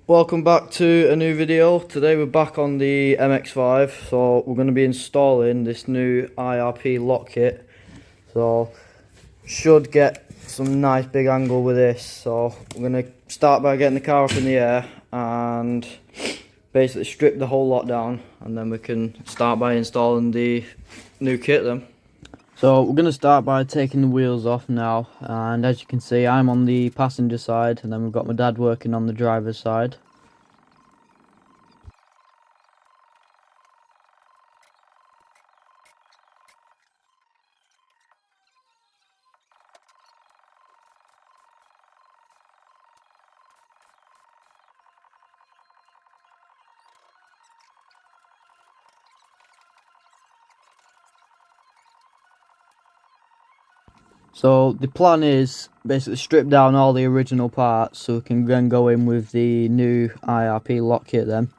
Welcome back to a new video. Today we're back on the MX5, so we're going to be installing this new IRP lock kit. So should get some nice big angle with this. So we're going to start by getting the car up in the air and basically strip the whole lot down, and then we can start by installing the new kit then. So we're going to start by taking the wheels off now, and as you can see I'm on the passenger side and then we've got my dad working on the driver's side. So the plan is basically strip down all the original parts so we can then go in with the new IRP lock kit then.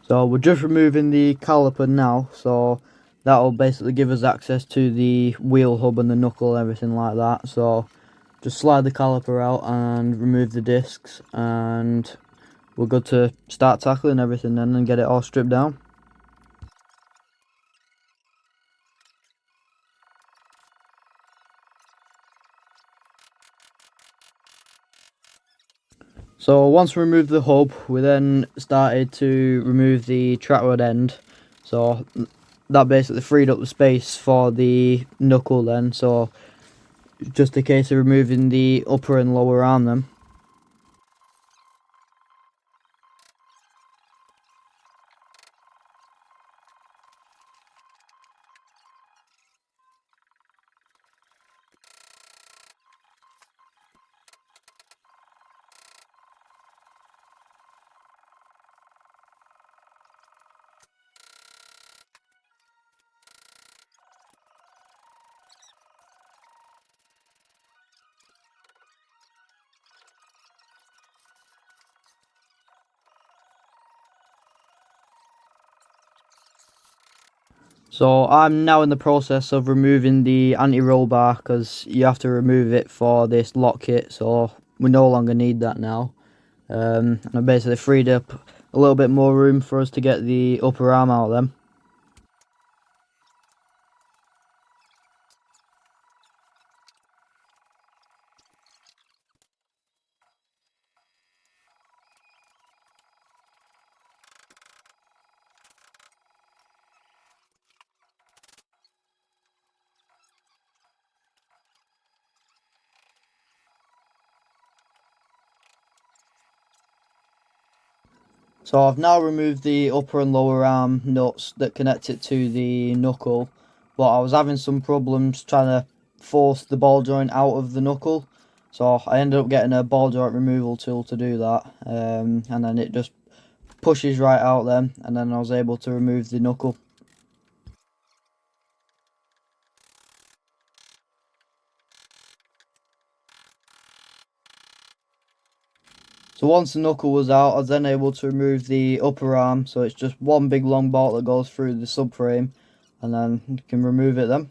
So we're just removing the caliper now, so that'll basically give us access to the wheel hub and the knuckle and everything like that. So just slide the caliper out and remove the discs, and we're good to start tackling everything then and get it all stripped down. So once we removed the hub, we then started to remove the track rod end. So that basically freed up the space for the knuckle then. So just a case of removing the upper and lower arm then. So I'm now in the process of removing the anti-roll bar, because you have to remove it for this lock kit, so we no longer need that now. And I basically freed up a little bit more room for us to get the upper arm out then. So I've now removed the upper and lower arm nuts that connect it to the knuckle, but I was having some problems trying to force the ball joint out of the knuckle, so I ended up getting a ball joint removal tool to do that, and then it just pushes right out then, and then I was able to remove the knuckle. So once the knuckle was out, I was then able to remove the upper arm, so it's just one big long bolt that goes through the subframe, and then you can remove it then.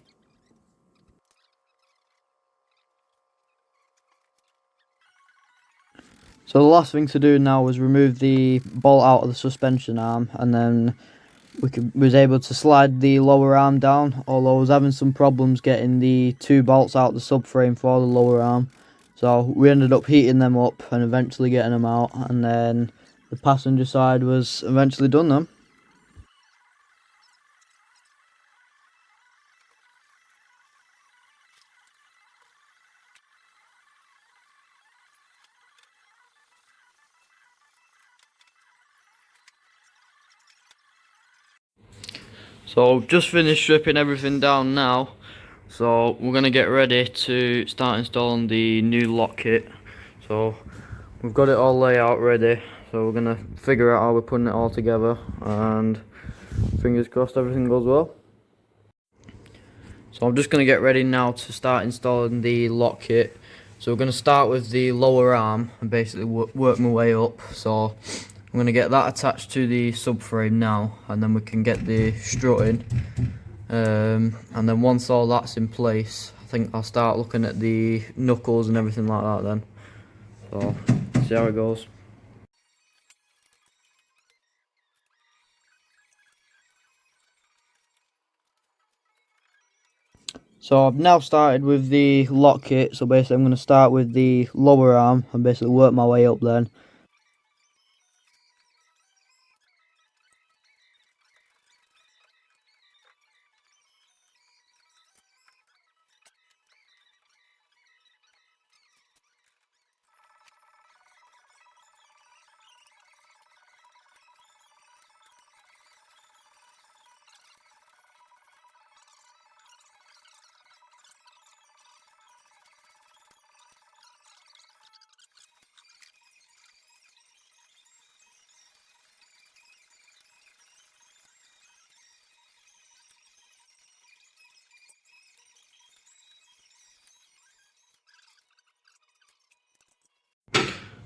So the last thing to do now was remove the bolt out of the suspension arm, and then was able to slide the lower arm down, although I was having some problems getting the two bolts out the subframe for the lower arm. So we ended up heating them up and eventually getting them out, and then the passenger side was eventually done then. So I've just finished stripping everything down now, so we're going to get ready to start installing the new lock kit. So we've got it all laid out ready, so we're going to figure out how we're putting it all together, and fingers crossed everything goes well. So I'm just going to get ready now to start installing the lock kit. So we're going to start with the lower arm and basically work my way up. So I'm going to get that attached to the subframe now, and then we can get the strut in. And then once all that's in place, I think I'll start looking at the knuckles and everything like that then. So, see how it goes. So I've now started with the lock kit, so basically I'm going to start with the lower arm and basically work my way up then.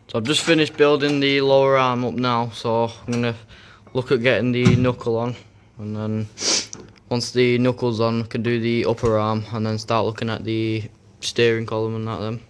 So I've just finished building the lower arm up now, so I'm going to look at getting the knuckle on, and then once the knuckle's on I can do the upper arm and then start looking at the steering column and that then.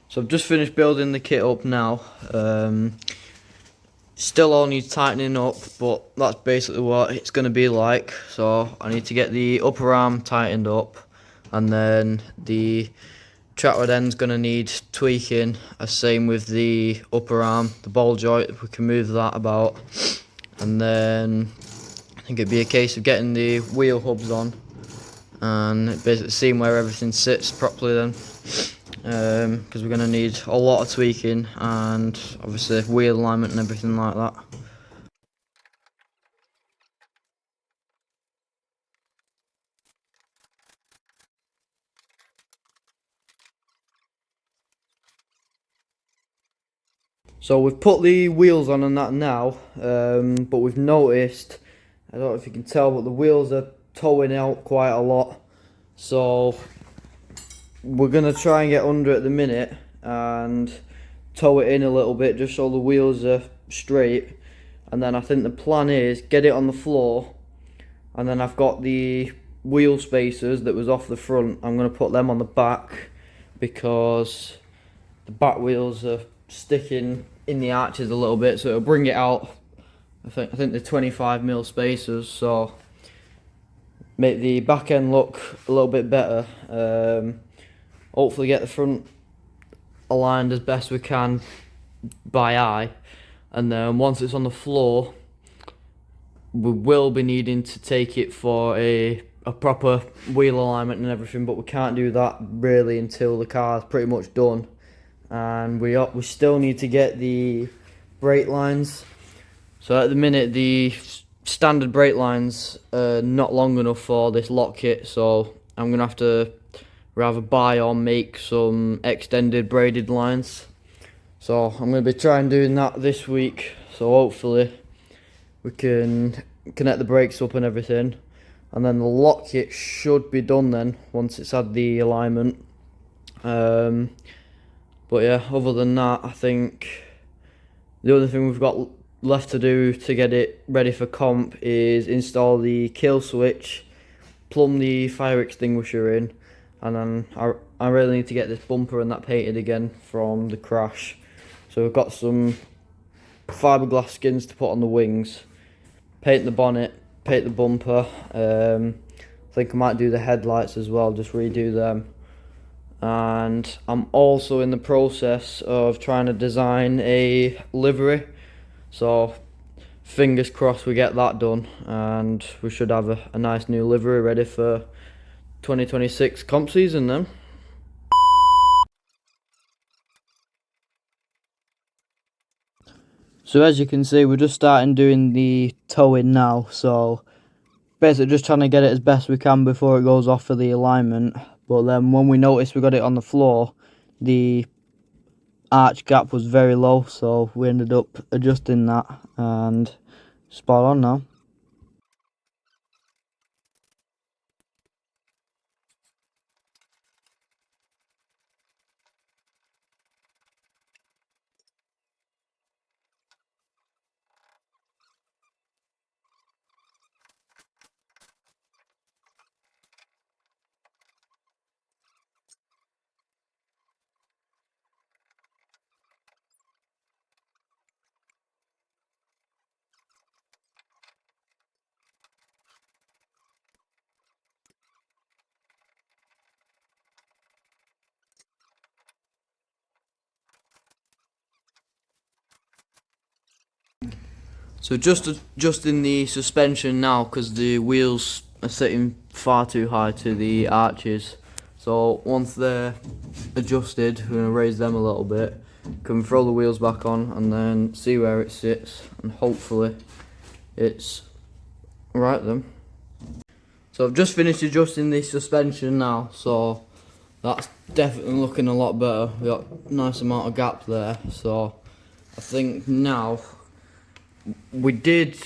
So I've just finished building the kit up now. Still all needs tightening up, but that's basically what it's going to be like. So I need to get the upper arm tightened up, and then the track rod end's going to need tweaking. Same with the upper arm, the ball joint, we can move that about. And then I think it'd be a case of getting the wheel hubs on and basically seeing where everything sits properly then. Because we're going to need a lot of tweaking and obviously wheel alignment and everything like that. So we've put the wheels on and that now, but we've noticed, I don't know if you can tell, but the wheels are towing out quite a lot. So we're going to try and get under at the minute and tow it in a little bit just so the wheels are straight. And then I think the plan is get it on the floor, and then I've got the wheel spacers that was off the front. I'm going to put them on the back because the back wheels are sticking in the arches a little bit, so it'll bring it out. I think they're 25mm spacers, so make the back end look a little bit better. Hopefully get the front aligned as best we can by eye, and then once it's on the floor we will be needing to take it for a proper wheel alignment and everything, but we can't do that really until the car's pretty much done. And we still need to get the brake lines. So at the minute the standard brake lines are not long enough for this lock kit, so I'm gonna have to rather buy or make some extended braided lines. So I'm gonna be trying doing that this week, so hopefully we can connect the brakes up and everything, and then the lock kit should be done then once it's had the alignment. But yeah, other than that, I think the only thing we've got left to do to get it ready for comp is install the kill switch, plumb the fire extinguisher in, and then I really need to get this bumper and that painted again from the crash. So we've got some fiberglass skins to put on the wings, paint the bonnet, paint the bumper. I think I might do the headlights as well, just redo them. And I'm also in the process of trying to design a livery, so fingers crossed we get that done and we should have a nice new livery ready for 2026 comp season then. So as you can see, we're just starting doing the towing now, so basically just trying to get it as best we can before it goes off for the alignment. but then when we noticed we got it on the floor, the arch gap was very low, so we ended up adjusting that and spot on now. So just adjusting the suspension now, because the wheels are sitting far too high to the arches. So once they're adjusted, we're going to raise them a little bit, can throw the wheels back on and then see where it sits, and hopefully it's right then. So I've just finished adjusting the suspension now, so that's definitely looking a lot better. We got a nice amount of gap there, so I think now we did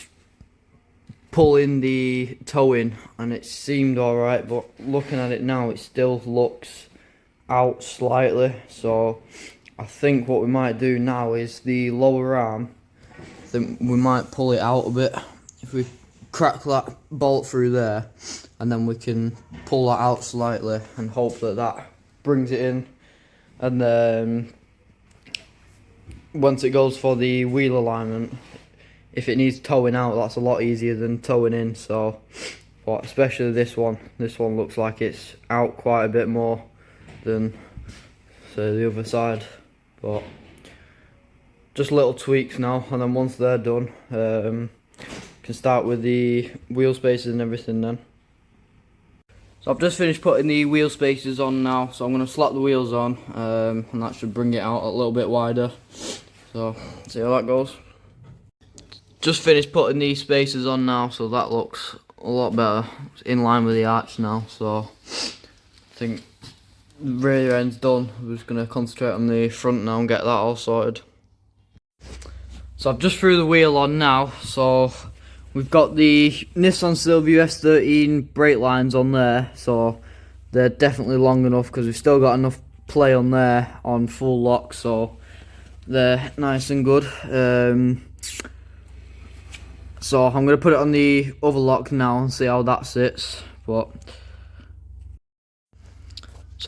pull in the towing and it seemed alright, but looking at it now it still looks out slightly, so I think what we might do now is the lower arm, I think we might pull it out a bit. If we crack that bolt through there, and then we can pull that out slightly and hope that that brings it in, and then once it goes for the wheel alignment, if it needs towing out, that's a lot easier than towing in. So, but especially this one looks like it's out quite a bit more than say the other side, but just little tweaks now, and then once they're done, can start with the wheel spacers and everything then. So I've just finished putting the wheel spacers on now, so I'm going to slap the wheels on, and that should bring it out a little bit wider. So see how that goes. Just finished putting these spacers on now, so that looks a lot better. It's in line with the arch now, so I think the rear end's done. We're just going to concentrate on the front now and get that all sorted. So I've just threw the wheel on now, so we've got the Nissan Silvia S13 brake lines on there, so they're definitely long enough because we've still got enough play on there on full lock, so they're nice and good. So I'm going to put it on the other lock now and see how that sits. So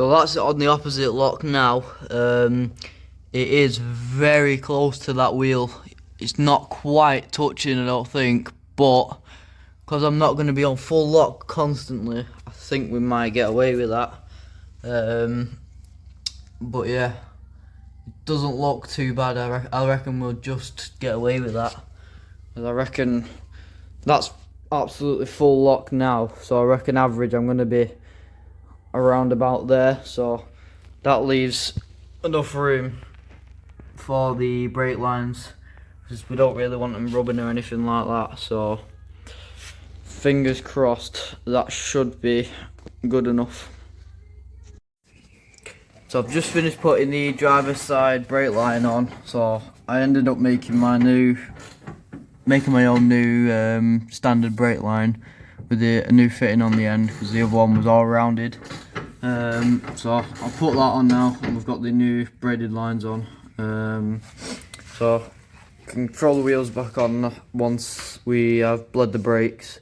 that's it on the opposite lock now. It is very close to that wheel. It's not quite touching, I don't think, but because I'm not going to be on full lock constantly, I think we might get away with that. But yeah, it doesn't look too bad. I reckon we'll just get away with that. I reckon that's absolutely full lock now, so I reckon average I'm going to be around about there, so that leaves enough room for the brake lines, because we don't really want them rubbing or anything like that, so fingers crossed that should be good enough. So I've just finished putting the driver's side brake line on, so I ended up making my own new standard brake line with a new fitting on the end, because the other one was all rounded. So I'll put that on now, and we've got the new braided lines on. So can throw the wheels back on once we have bled the brakes,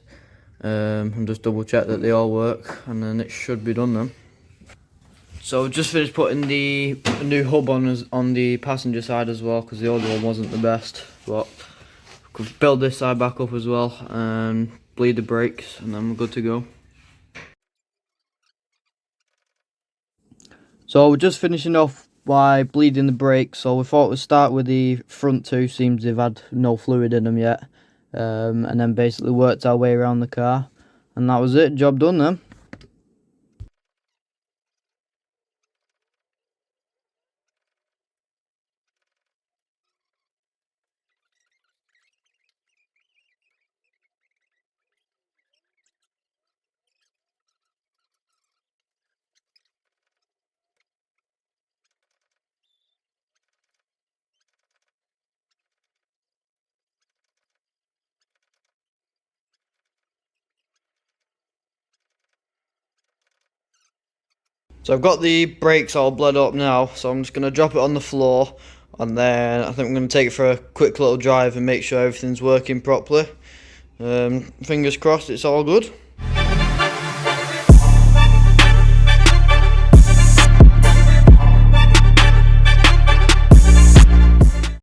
and just double check that they all work, and then it should be done then. So I've just finished putting the new hub on the passenger side as well, because the old one wasn't the best, but could build this side back up as well and bleed the brakes, and then we're good to go. So we're just finishing off by bleeding the brakes, so we thought we'd start with the front two, seems they've had no fluid in them yet, and then basically worked our way around the car, and that was it, job done then. So I've got the brakes all bled up now, so I'm just going to drop it on the floor, and then I think I'm going to take it for a quick little drive and make sure everything's working properly. Fingers crossed it's all good.